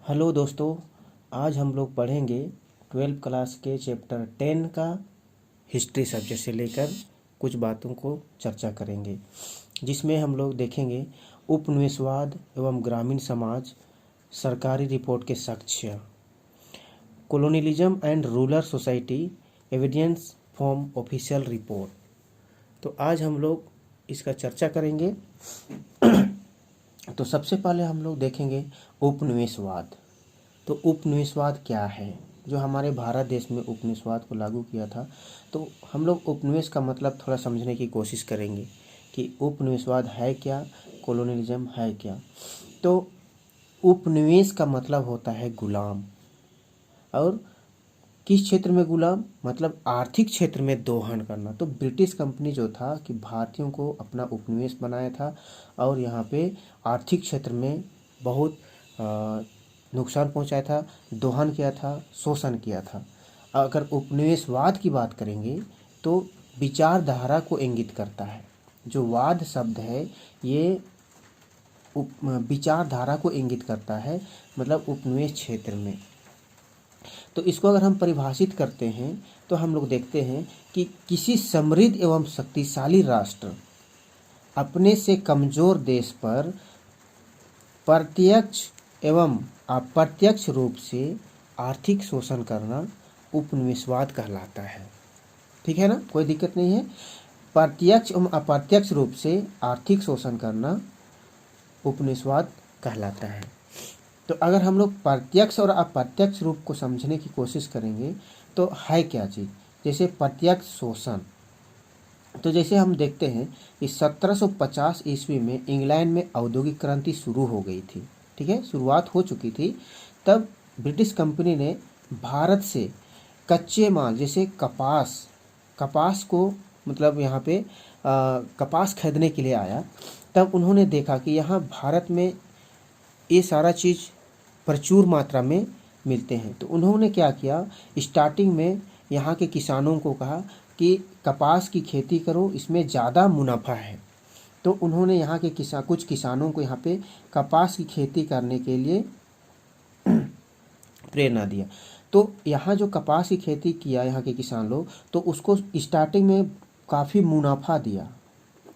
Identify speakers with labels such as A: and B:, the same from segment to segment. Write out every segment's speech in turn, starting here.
A: Hello दोस्तों, आज हम लोग पढ़ेंगे 12th क्लास के चैप्टर 10 का हिस्ट्री सब्जेक्ट से लेकर कुछ बातों को चर्चा करेंगे, जिसमें हम लोग देखेंगे उपनिवेशवाद एवं ग्रामीण समाज, सरकारी रिपोर्ट के साक्ष्य, colonialism and rural society, evidence from official report. तो आज हम लोग इसका चर्चा करेंगे। तो सबसे पहले हम लोग देखेंगे उपनिवेशवाद। तो उपनिवेशवाद क्या है? जो हमारे भारत देश में उपनिवेशवाद को लागू किया था, तो हम लोग उपनिवेश का मतलब थोड़ा समझने की कोशिश करेंगे कि उपनिवेशवाद है क्या, कॉलोनियलिज्म है क्या। तो उपनिवेश का मतलब होता है गुलाम, और किस क्षेत्र में गुलाम, मतलब आर्थिक क्षेत्र में दोहन करना। तो ब्रिटिश कंपनी जो था कि भारतीयों को अपना उपनिवेश बनाया था और यहाँ पे आर्थिक क्षेत्र में बहुत नुकसान पहुँचाया था, दोहन किया था, शोषण किया था। अगर उपनिवेशवाद की बात करेंगे तो विचारधारा को इंगित करता है। जो वाद शब्द है ये विचारधारा को इंगित करता है, मतलब उपनिवेश क्षेत्र में। तो इसको अगर हम परिभाषित करते हैं तो हम लोग देखते हैं कि किसी समृद्ध एवं शक्तिशाली राष्ट्र अपने से कमजोर देश पर प्रत्यक्ष एवं अप्रत्यक्ष रूप से आर्थिक शोषण करना उपनिवेशवाद कहलाता है। ठीक है ना, कोई दिक्कत नहीं है। प्रत्यक्ष एवं अप्रत्यक्ष रूप से आर्थिक शोषण करना उपनिवेशवाद कहलाता है। तो अगर हम लोग प्रत्यक्ष और अप्रत्यक्ष रूप को समझने की कोशिश करेंगे तो है क्या चीज़। जैसे प्रत्यक्ष शोषण, तो जैसे हम देखते हैं कि 1750 ईस्वी में इंग्लैंड में औद्योगिक क्रांति शुरू हो गई थी। ठीक है, शुरुआत हो चुकी थी। तब ब्रिटिश कंपनी ने भारत से कच्चे माल जैसे कपास को, मतलब यहाँ पे कपास खरीदने के लिए आया। तब उन्होंने देखा कि यहाँ भारत में ये सारा चीज़ प्रचुर मात्रा में मिलते हैं। तो उन्होंने क्या किया, स्टार्टिंग में यहाँ के किसानों को कहा कि कपास की खेती करो, इसमें ज़्यादा मुनाफा है। तो उन्होंने यहाँ के कुछ किसानों को यहाँ पे कपास की खेती करने के लिए प्रेरणा दिया। तो यहाँ जो कपास की खेती किया यहाँ के किसान लोग, तो उसको स्टार्टिंग में काफ़ी मुनाफा दिया,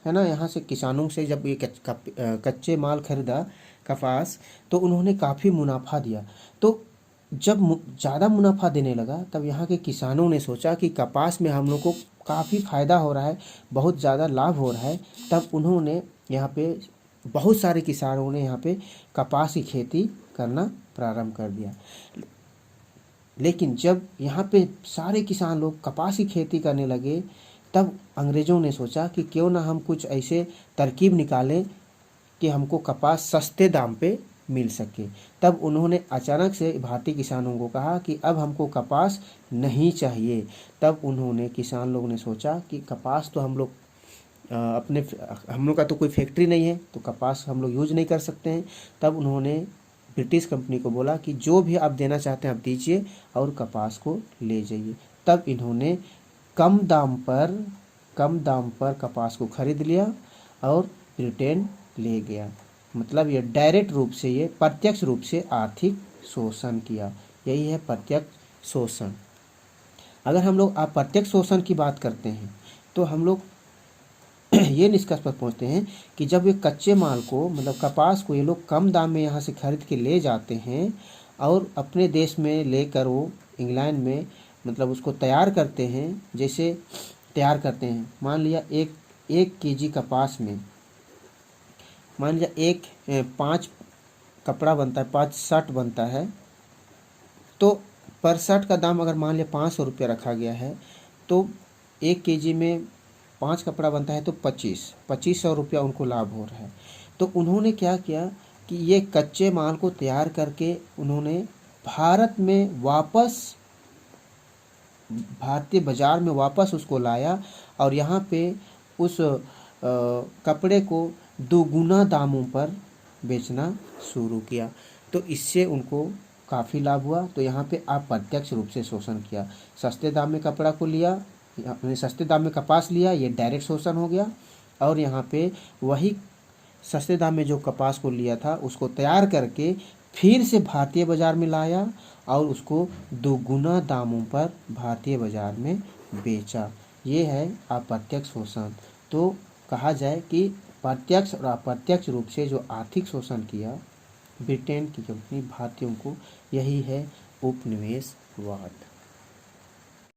A: है ना। यहाँ से किसानों से जब ये कच्चे माल खरीदा कपास, तो उन्होंने काफ़ी मुनाफा दिया। तो जब ज़्यादा मुनाफा देने लगा, तब यहाँ के किसानों ने सोचा कि कपास में हम लोग को काफ़ी फ़ायदा हो रहा है, बहुत ज़्यादा लाभ हो रहा है। तब उन्होंने यहाँ पे बहुत सारे किसानों ने यहाँ पे कपास की खेती करना प्रारंभ कर दिया। लेकिन जब यहाँ पे सारे किसान लोग कपास की खेती करने लगे, तब अंग्रेज़ों ने सोचा कि क्यों ना हम कुछ ऐसे तरकीब निकालें कि हमको कपास सस्ते दाम पे मिल सके। तब उन्होंने अचानक से भारतीय किसानों को कहा कि अब हमको कपास नहीं चाहिए। तब उन्होंने, किसान लोगों ने सोचा कि कपास तो हम लोग हम लोग का तो कोई फैक्ट्री नहीं है, तो कपास हम लोग यूज नहीं कर सकते हैं। तब उन्होंने ब्रिटिश कंपनी को बोला कि जो भी आप देना चाहते हैं आप दीजिए और कपास को ले जाइए। तब इन्होंने कम दाम पर कपास को खरीद लिया और ब्रिटेन ले गया। मतलब ये डायरेक्ट रूप से, ये प्रत्यक्ष रूप से आर्थिक शोषण किया। यही है प्रत्यक्ष शोषण। अगर हम लोग अप्रत्यक्ष शोषण की बात करते हैं तो हम लोग ये निष्कर्ष पर पहुंचते हैं कि जब ये कच्चे माल को, मतलब कपास को, ये लोग कम दाम में यहाँ से खरीद के ले जाते हैं और अपने देश में लेकर वो इंग्लैंड में, मतलब उसको तैयार करते हैं। जैसे तैयार करते हैं, मान लिया एक केजी कपास में, मान लिया 5 कपड़ा बनता है, 5 शर्ट बनता है। तो पर शर्ट का दाम अगर मान लिया 500 रुपया रखा गया है, तो 1 केजी में 5 कपड़ा बनता है, तो 2500 रुपया उनको लाभ हो रहा है। तो उन्होंने क्या किया कि ये कच्चे माल को तैयार करके उन्होंने भारत में वापस, भारतीय बाज़ार में वापस उसको लाया और यहाँ पे उस कपड़े को दोगुना दामों पर बेचना शुरू किया। तो इससे उनको काफ़ी लाभ हुआ। तो यहाँ पे अप्रत्यक्ष रूप से शोषण किया। सस्ते दाम में कपड़ा को लिया, सस्ते दाम में कपास लिया, ये डायरेक्ट शोषण हो गया। और यहाँ पे वही सस्ते दाम में जो कपास को लिया था उसको तैयार करके फिर से भारतीय बाजार में लाया और उसको दोगुना दामों पर भारतीय बाजार में बेचा। ये है अप्रत्यक्ष शोषण। तो कहा जाए कि प्रत्यक्ष और अप्रत्यक्ष रूप से जो आर्थिक शोषण किया ब्रिटेन की कंपनी भारतीयों को, यही है उपनिवेशवाद।